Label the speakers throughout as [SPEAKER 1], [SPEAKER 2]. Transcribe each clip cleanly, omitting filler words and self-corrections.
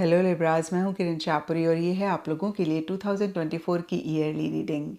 [SPEAKER 1] Hello लिब्राज, मैं हूँ किरण चापुरी और ये है आप लोगों के लिए 2024 की ईयरली रीडिंग।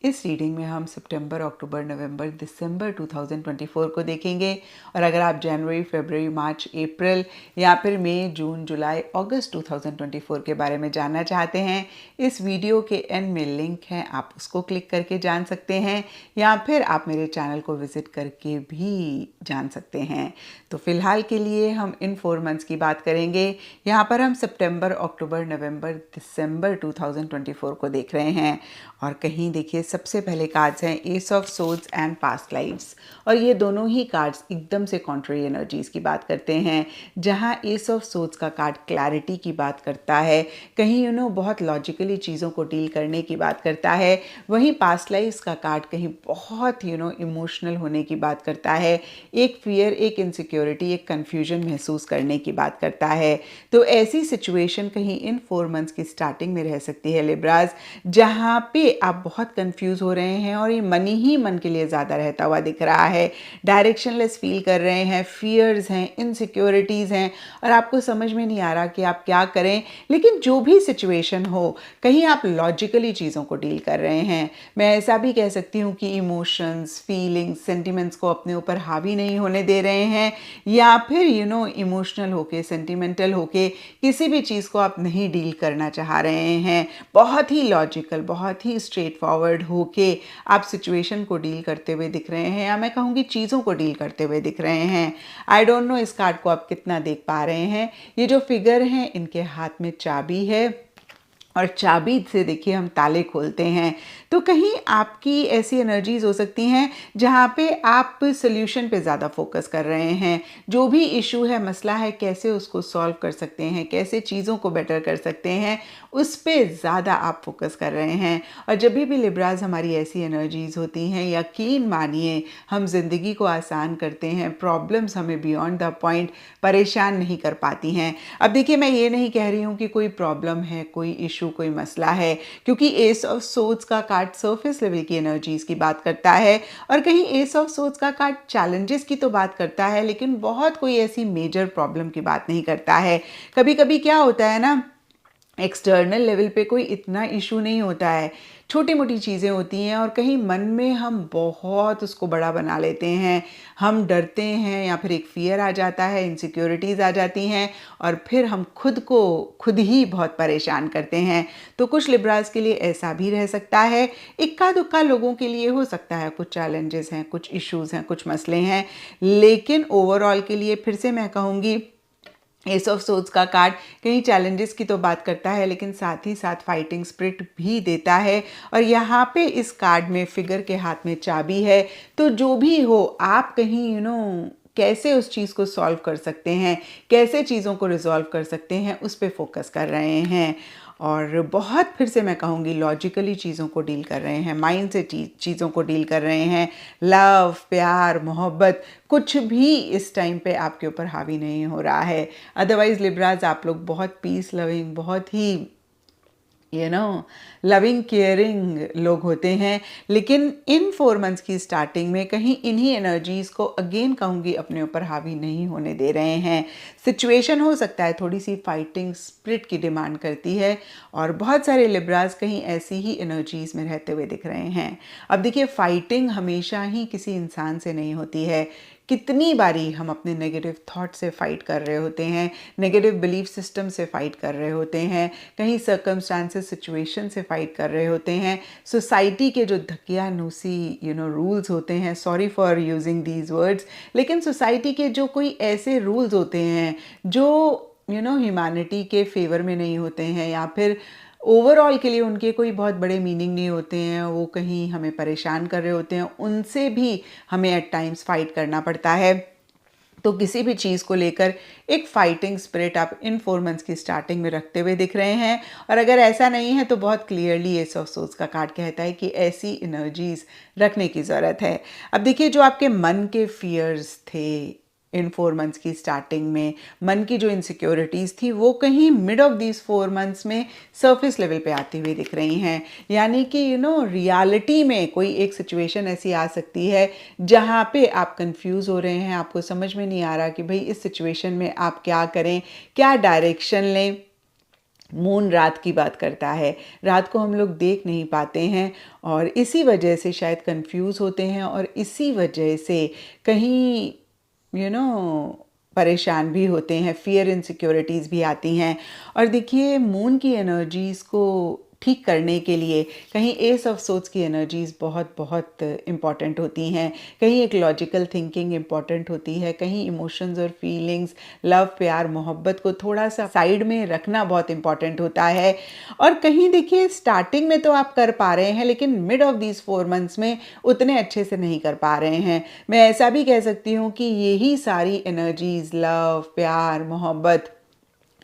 [SPEAKER 1] इस रीडिंग में हम सितंबर, अक्टूबर, नवंबर, दिसंबर 2024 को देखेंगे। और अगर आप जनवरी, फरवरी, मार्च, अप्रैल या फिर मई, जून, जुलाई, अगस्त 2024 के बारे में जानना चाहते हैं, इस वीडियो के एंड में लिंक है, आप उसको क्लिक करके जान सकते हैं या फिर आप मेरे चैनल को विजिट करके भी जान सकते हैं। तो फिलहाल के लिए हम इन 4 मंथ्स की बात करेंगे। यहाँ पर हम सितंबर, अक्टूबर, नवंबर, दिसंबर 2024 को देख रहे हैं। और कहीं देखिए, सबसे पहले कार्ड्स हैं ace of swords and past lifes. और ये दोनों ही कार्ड्स एकदम से कॉन्ट्ररी एनर्जीज की बात करते हैं। जहाँ एस ऑफ सोर्ड्स का कार्ड क्लैरिटी की बात करता है, कहीं बहुत लॉजिकली चीज़ों को डील करने की बात करता है, वहीं पास्ट लाइफ्स का कार्ड कहीं बहुत इमोशनल होने की बात करता है, एक फियर, एक इनसिक्योरिटी, एक कन्फ्यूजन महसूस करने की बात करता है। तो ऐसी सिचुएशन कहीं इन 4 मंथ्स की स्टार्टिंग में रह सकती है लिब्राज, जहाँ पे आप बहुत कंफ्यूज हो रहे हैं और ये मन ही मन के लिए ज़्यादा रहता हुआ दिख रहा है। डायरेक्शनलेस फील कर रहे हैं, फियर्स हैं, इनसिक्योरिटीज़ हैं और आपको समझ में नहीं आ रहा कि आप क्या करें। लेकिन जो भी सिचुएशन हो, कहीं आप लॉजिकली चीज़ों को डील कर रहे हैं। मैं ऐसा भी कह सकती हूँ कि इमोशंस, फीलिंग्स, सेंटिमेंट्स को अपने ऊपर हावी नहीं होने दे रहे हैं, या फिर इमोशनल होके, सेंटिमेंटल होके किसी भी चीज़ को आप नहीं डील करना चाह रहे हैं। बहुत ही लॉजिकल, बहुत ही स्ट्रेट फॉरवर्ड होके आप सिचुएशन को डील करते हुए दिख रहे हैं, या मैं कहूँगी चीज़ों को डील करते हुए दिख रहे हैं। आई डोंट नो इस कार्ड को आप कितना देख पा रहे हैं। ये जो फिगर हैं, इनके हाथ में चाबी है और चाबी से देखिए हम ताले खोलते हैं। तो कहीं आपकी ऐसी एनर्जीज हो सकती हैं जहाँ पे आप सोल्यूशन पे ज़्यादा फोकस कर रहे हैं। जो भी इशू है, मसला है, कैसे उसको सॉल्व कर सकते हैं, कैसे चीज़ों को बेटर कर सकते हैं, उस पर ज़्यादा आप फोकस कर रहे हैं। और जब भी लिब्राज हमारी ऐसी एनर्जीज होती हैं, यकीन मानिए हम जिंदगी को आसान करते हैं। प्रॉब्लम्स हमें बियॉन्ड द पॉइंट परेशान नहीं कर पाती हैं। अब देखिए, मैं ये नहीं कह रही हूँ कि कोई प्रॉब्लम है, कोई इशू, कोई मसला है, क्योंकि एस ऑफ सोर्ड्स का कार्ड सरफेस लेवल की एनर्जीज की बात करता है और कहीं एस ऑफ सोर्ड्स का कार्ड चैलेंजेस की तो बात करता है, लेकिन बहुत कोई ऐसी मेजर प्रॉब्लम की बात नहीं करता है। कभी कभी क्या होता है ना, एक्सटर्नल लेवल पे कोई इतना इशू नहीं होता है, छोटी मोटी चीज़ें होती हैं और कहीं मन में हम बहुत उसको बड़ा बना लेते हैं। हम डरते हैं या फिर एक फियर आ जाता है, इनसिक्योरिटीज़ आ जाती हैं और फिर हम खुद को खुद ही बहुत परेशान करते हैं। तो कुछ लिब्राज के लिए ऐसा भी रह सकता है, इक्का दुक्का लोगों के लिए हो सकता है। कुछ चैलेंजेस हैं, कुछ इश्यूज़ हैं, कुछ मसले हैं, लेकिन ओवरऑल के लिए फिर से मैं कहूँगी एस ऑफ सोर्ड्स का कार्ड कहीं चैलेंजेस की तो बात करता है, लेकिन साथ ही साथ फाइटिंग स्पिरिट भी देता है। और यहाँ पे इस कार्ड में फिगर के हाथ में चाबी है। तो जो भी हो, आप कहीं कैसे उस चीज़ को सॉल्व कर सकते हैं, कैसे चीज़ों को रिजॉल्व कर सकते हैं, उस पर फोकस कर रहे हैं। और बहुत फिर से मैं कहूँगी लॉजिकली चीज़ों को डील कर रहे हैं, माइंड से चीज़ों को डील कर रहे हैं। लव, प्यार, मोहब्बत कुछ भी इस टाइम पे आपके ऊपर हावी नहीं हो रहा है। अदरवाइज लिब्राज आप लोग बहुत पीस लविंग, बहुत ही लविंग, केयरिंग लोग होते हैं, लेकिन इन 4 मंथ्स की स्टार्टिंग में कहीं इन्हीं एनर्जीज को अगेन कहूँगी अपने ऊपर हावी नहीं होने दे रहे हैं। सिचुएशन हो सकता है थोड़ी सी फाइटिंग स्पिरिट की डिमांड करती है और बहुत सारे लिब्राज कहीं ऐसी ही एनर्जीज में रहते हुए दिख रहे हैं। अब देखिए, फाइटिंग हमेशा ही किसी इंसान से नहीं होती है। कितनी बारी हम अपने नेगेटिव थॉट से फाइट कर रहे होते हैं, नेगेटिव बिलीफ सिस्टम से फाइट कर रहे होते हैं, कहीं सर्कमस्टांसेस, सिचुएशन से फाइट कर रहे होते हैं, सोसाइटी के जो धकियानूसी रूल्स होते हैं, sorry for using these words, लेकिन सोसाइटी के जो कोई ऐसे रूल्स होते हैं जो ह्यूमैनिटी के फेवर में नहीं होते हैं, या फिर ओवरऑल के लिए उनके कोई बहुत बड़े मीनिंग नहीं होते हैं, वो कहीं हमें परेशान कर रहे होते हैं, उनसे भी हमें एट टाइम्स फाइट करना पड़ता है। तो किसी भी चीज़ को लेकर एक फाइटिंग स्पिरिट आप इन 4 मंथ्स की स्टार्टिंग में रखते हुए दिख रहे हैं। और अगर ऐसा नहीं है तो बहुत क्लियरली एस ऑफ सोर्ड्स का कार्ड कहता है कि ऐसी एनर्जीज रखने की ज़रूरत है। अब देखिए, जो आपके मन के फियर्स थे इन 4 मंथ्स की स्टार्टिंग में, मन की जो इनसिक्योरिटीज़ थी, वो कहीं मिड ऑफ दीज 4 मंथ्स में सरफेस लेवल पे आती हुई दिख रही हैं। यानी कि रियलिटी में कोई एक सिचुएशन ऐसी आ सकती है जहाँ पे आप कंफ्यूज हो रहे हैं, आपको समझ में नहीं आ रहा कि भाई इस सिचुएशन में आप क्या करें, क्या डायरेक्शन लें। मून रात की बात करता है, रात को हम लोग देख नहीं पाते हैं और इसी वजह से शायद कंफ्यूज होते हैं और इसी वजह से कहीं परेशान भी होते हैं, फियर इनसिक्योरिटीज़ भी आती हैं। और देखिए मून की एनर्जीज़ को ठीक करने के लिए कहीं एस ऑफ सोर्ड्स की एनर्जीज़ बहुत बहुत इम्पॉर्टेंट होती हैं, कहीं एक लॉजिकल थिंकिंग इम्पॉर्टेंट होती है, कहीं इमोशंस और फीलिंग्स, लव, प्यार, मोहब्बत को थोड़ा सा साइड में रखना बहुत इम्पॉर्टेंट होता है। और कहीं देखिए स्टार्टिंग में तो आप कर पा रहे हैं लेकिन मिड ऑफ दीज 4 मंथ्स में उतने अच्छे से नहीं कर पा रहे हैं। मैं ऐसा भी कह सकती हूँ कि यही सारी एनर्जीज़, लव, प्यार, मोहब्बत,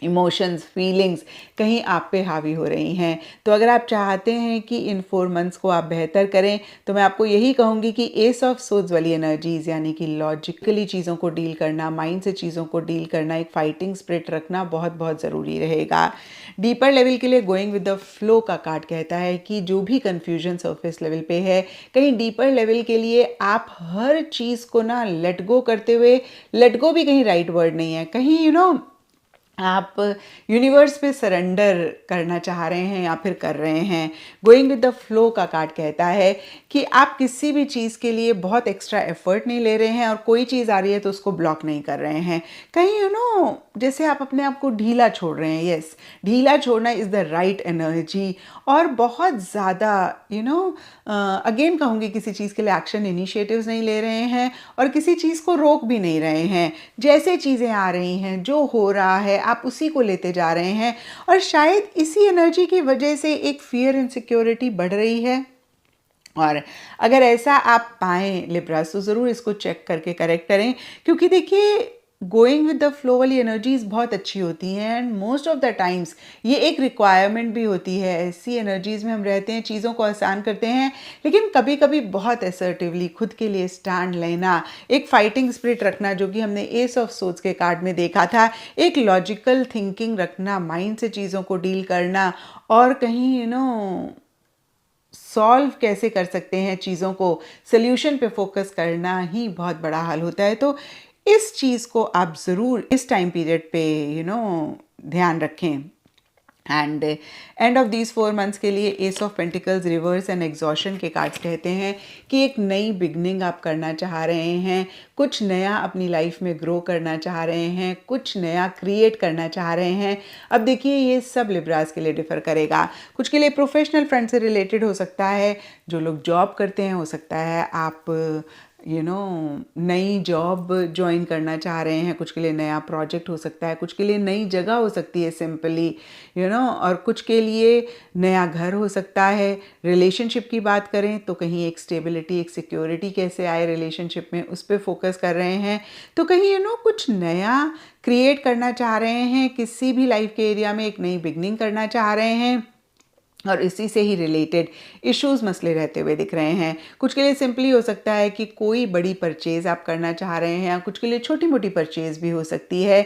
[SPEAKER 1] इमोशंस, फीलिंग्स कहीं आप पे हावी हो रही हैं। तो अगर आप चाहते हैं कि इन 4 मंथ्स को आप बेहतर करें तो मैं आपको यही कहूँगी कि एस ऑफ सोर्ड्स वाली एनर्जीज़ यानी कि लॉजिकली चीज़ों को डील करना, माइंड से चीज़ों को डील करना, एक फाइटिंग स्पिरिट रखना बहुत बहुत ज़रूरी रहेगा। डीपर लेवल के लिए गोइंग विद द फ्लो का कार्ड कहता है कि जो भी कन्फ्यूजन सरफेस लेवल पे है, कहीं डीपर लेवल के लिए आप हर चीज़ को ना लेट गो करते हुए, लेट गो भी कहीं राइट वर्ड नहीं है, कहीं आप यूनिवर्स पे सरेंडर करना चाह रहे हैं या फिर कर रहे हैं। गोइंग विद द फ्लो का कार्ड कहता है कि आप किसी भी चीज़ के लिए बहुत एक्स्ट्रा एफर्ट नहीं ले रहे हैं और कोई चीज़ आ रही है तो उसको ब्लॉक नहीं कर रहे हैं। कहीं जैसे आप अपने आप को ढीला छोड़ रहे हैं। यस, ढीला छोड़ना इज़ द राइट एनर्जी। और बहुत ज़्यादा अगेन कहूँगी किसी चीज़ के लिए एक्शन इनिशिएटिव्स नहीं ले रहे हैं और किसी चीज़ को रोक भी नहीं रहे हैं। जैसे चीज़ें आ रही हैं, जो हो रहा है आप उसी को लेते जा रहे हैं और शायद इसी एनर्जी की वजह से एक फियर इनसिक्योरिटी बढ़ रही है। और अगर ऐसा आप पाएँ लिब्रास तो ज़रूर इसको चेक करके करेक्ट करें, क्योंकि देखिए गोइंग विद द फ्लो वाली एनर्जीज बहुत अच्छी होती हैं and most of the times ये एक रिक्वायरमेंट भी होती है। ऐसी एनर्जीज में हम रहते हैं, चीज़ों को आसान करते हैं, लेकिन कभी कभी बहुत असर्टिवली खुद के लिए स्टैंड लेना, एक फाइटिंग स्पिरिट रखना जो कि हमने एस ऑफ सोर्ड्स के कार्ड में देखा था, एक लॉजिकल थिंकिंग रखना, माइंड से चीज़ों को डील करना और कहीं सॉल्व कैसे कर सकते हैं चीज़ों को, सोल्यूशन पे फोकस करना ही बहुत बड़ा हल होता है। तो इस चीज़ को आप ज़रूर इस टाइम पीरियड पे ध्यान रखें। And end of these 4 months के लिए S of pentacles, reverse and exhaustion के कार्ड्स कहते हैं कि एक नई बिगनिंग आप करना चाह रहे हैं, कुछ नया अपनी लाइफ में ग्रो करना चाह रहे हैं, कुछ नया क्रिएट करना चाह रहे हैं। अब देखिए ये सब लिब्रास के लिए डिफ़र करेगा। कुछ के लिए प्रोफेशनल फ्रंट से रिलेटेड हो सकता है, जो लोग जॉब करते हैं हो सकता है आप नई जॉब ज्वाइन करना चाह रहे हैं, कुछ के लिए नया प्रोजेक्ट हो सकता है, कुछ के लिए नई जगह हो सकती है सिंपली और कुछ के लिए नया घर हो सकता है। रिलेशनशिप की बात करें तो कहीं एक स्टेबिलिटी, एक सिक्योरिटी कैसे आए रिलेशनशिप में, उस पर फोकस कर रहे हैं। तो कहीं कुछ नया क्रिएट करना चाह रहे हैं, किसी भी लाइफ के एरिया में एक नई बिगनिंग करना चाह रहे हैं और इसी से ही रिलेटेड इश्यूज, मसले रहते हुए दिख रहे हैं। कुछ के लिए सिंपली हो सकता है कि कोई बड़ी परचेज़ आप करना चाह रहे हैं, या कुछ के लिए छोटी मोटी परचेज़ भी हो सकती है,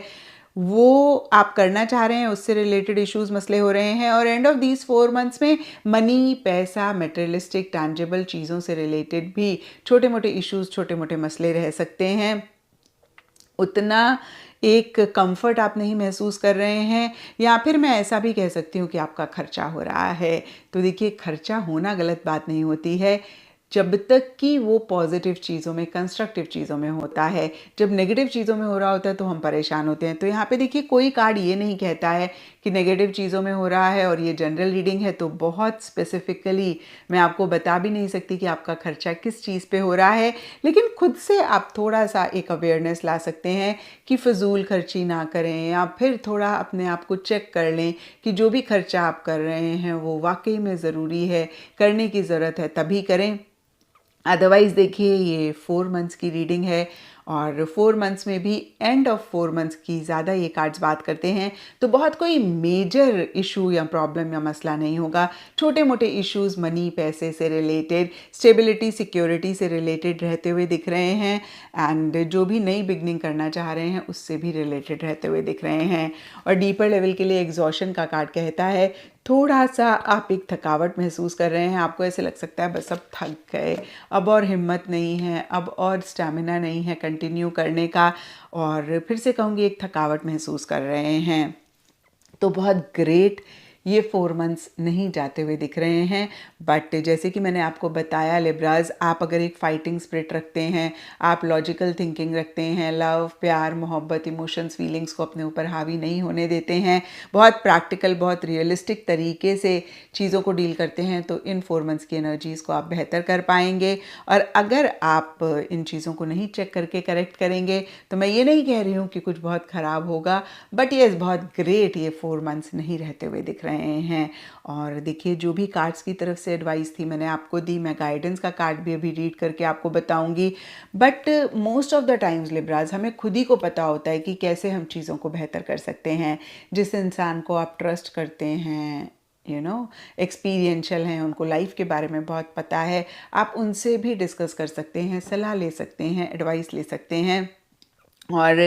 [SPEAKER 1] वो आप करना चाह रहे हैं, उससे रिलेटेड इश्यूज, मसले हो रहे हैं। और एंड ऑफ दीज 4 मंथ्स में मनी, पैसा, मटेरियलिस्टिक, टैंजिबल चीज़ों से रिलेटेड भी छोटे मोटे इश्यूज, छोटे मोटे मसले रह सकते हैं। उतना एक कंफर्ट आप नहीं महसूस कर रहे हैं, या फिर मैं ऐसा भी कह सकती हूँ कि आपका खर्चा हो रहा है। तो देखिए खर्चा होना गलत बात नहीं होती है जब तक कि वो पॉजिटिव चीज़ों में, कंस्ट्रक्टिव चीज़ों में होता है। जब नेगेटिव चीज़ों में हो रहा होता है तो हम परेशान होते हैं। तो यहाँ पे देखिए कोई कार्ड ये नहीं कहता है कि नेगेटिव चीज़ों में हो रहा है, और ये जनरल रीडिंग है तो बहुत स्पेसिफिकली मैं आपको बता भी नहीं सकती कि आपका खर्चा किस चीज़ पे हो रहा है। लेकिन खुद से आप थोड़ा सा एक अवेयरनेस ला सकते हैं कि फजूल खर्ची ना करें, या फिर थोड़ा अपने आप को चेक कर लें कि जो भी खर्चा आप कर रहे हैं वो वाकई में ज़रूरी है, करने की ज़रूरत है तभी करें। अदरवाइज़ देखिए ये 4 मंथ्स की रीडिंग है, और 4 मंथ्स में भी एंड ऑफ 4 मंथ्स की ज़्यादा ये कार्ड्स बात करते हैं, तो बहुत कोई मेजर इशू या प्रॉब्लम या मसला नहीं होगा। छोटे मोटे इश्यूज मनी, पैसे से रिलेटेड, स्टेबिलिटी, सिक्योरिटी से रिलेटेड रहते हुए दिख रहे हैं, एंड जो भी नई बिगनिंग करना चाह रहे हैं उससे भी रिलेटेड रहते हुए दिख रहे हैं। और डीपर लेवल के लिए एग्जॉशन का कार्ड कहता है थोड़ा सा आप एक थकावट महसूस कर रहे हैं, आपको ऐसे लग सकता है बस अब थक गए, अब और हिम्मत नहीं है, अब और स्टैमिना नहीं है कंटिन्यू करने का, और फिर से कहूँगी एक थकावट महसूस कर रहे हैं। तो बहुत ग्रेट ये 4 मंथ्स नहीं जाते हुए दिख रहे हैं। बट जैसे कि मैंने आपको बताया लिब्राज, आप अगर एक फाइटिंग स्पिरिट रखते हैं, आप लॉजिकल थिंकिंग रखते हैं, लव, प्यार, मोहब्बत, इमोशंस, फीलिंग्स को अपने ऊपर हावी नहीं होने देते हैं, बहुत प्रैक्टिकल, बहुत रियलिस्टिक तरीके से चीज़ों को डील करते हैं, तो इन 4 मंथ्स की एनर्जीज़ को आप बेहतर कर पाएंगे। और अगर आप इन चीज़ों को नहीं चेक करके करेक्ट करेंगे तो मैं ये नहीं कह रही हूँ कि कुछ बहुत ख़राब होगा, बट ये बहुत ग्रेट ये 4 मंथ्स नहीं रहते हुए दिख रहे हैं। और देखिए, जो भी कार्ड्स की तरफ से एडवाइस थी मैंने आपको दी, मैं गाइडेंस का कार्ड भी अभी रीड करके आपको बताऊंगी। But most of the times लिब्राज, हमें खुद ही को पता होता है कि कैसे हम चीज़ों को बेहतर कर सकते हैं। जिस इंसान को आप ट्रस्ट करते हैं, एक्सपीरियंशियल हैं, उनको लाइफ के बारे में बहुत पता है, आप उनसे भी डिस्कस कर सकते हैं, सलाह ले सकते हैं, एडवाइस ले सकते हैं। और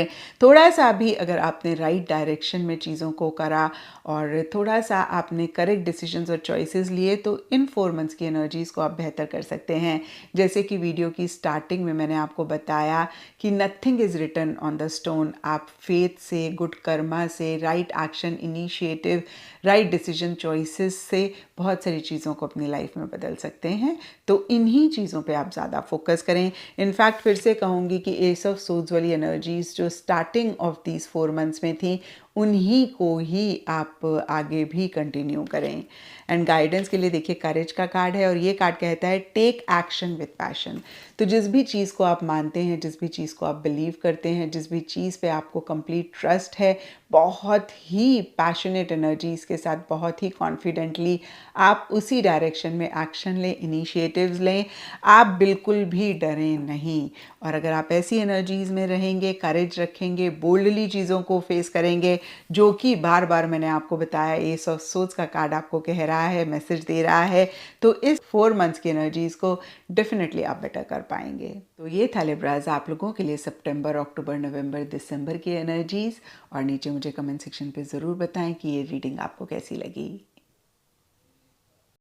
[SPEAKER 1] थोड़ा सा भी अगर आपने राइट डायरेक्शन में चीज़ों को करा और थोड़ा सा आपने करेक्ट डिसीजंस और चॉइसेस लिए, तो इन 4 मंथ्स की एनर्जीज़ को आप बेहतर कर सकते हैं। जैसे कि वीडियो की स्टार्टिंग में मैंने आपको बताया कि nothing is written on the stone. आप फेथ से, गुड कर्मा से, right action, initiative, right decision, choices से बहुत सारी चीज़ों को अपनी लाइफ में बदल सकते हैं। तो इन्हीं चीज़ों पे आप ज़्यादा फोकस करें। इनफैक्ट फिर से कहूँगी कि एस ऑफ सोर्ड्स वाली एनर्जीज जो स्टार्टिंग ऑफ दीज 4 मंथ्स में थी, उन्हीं को ही आप आगे भी कंटिन्यू करें। एंड गाइडेंस के लिए देखिए, करेज का कार्ड है और ये कार्ड कहता है टेक एक्शन विथ पैशन। तो जिस भी चीज़ को आप मानते हैं, जिस भी चीज़ को आप बिलीव करते हैं, जिस भी चीज़ पे आपको कंप्लीट ट्रस्ट है, बहुत ही पैशनेट एनर्जीज के साथ, बहुत ही कॉन्फिडेंटली आप उसी डायरेक्शन में एक्शन लें, इनिशिएटिव्स लें। आप बिल्कुल भी डरें नहीं। और अगर आप ऐसी एनर्जीज में रहेंगे, करेज रखेंगे, बोल्डली चीज़ों को फेस करेंगे, जो कि बार बार मैंने आपको बताया एस ऑफ सोर्ड्स का कार्ड आपको कह रहा है, मैसेज दे रहा है, तो इस 4 मंथ्स की एनर्जीज को डेफिनेटली आप बेटर कर पाएंगे। तो ये था लिब्राज आप लोगों के लिए सितंबर, अक्टूबर, नवंबर, दिसंबर की एनर्जीज। और नीचे मुझे कमेंट सेक्शन पे ज़रूर बताएं कि ये रीडिंग आपको कैसी लगी।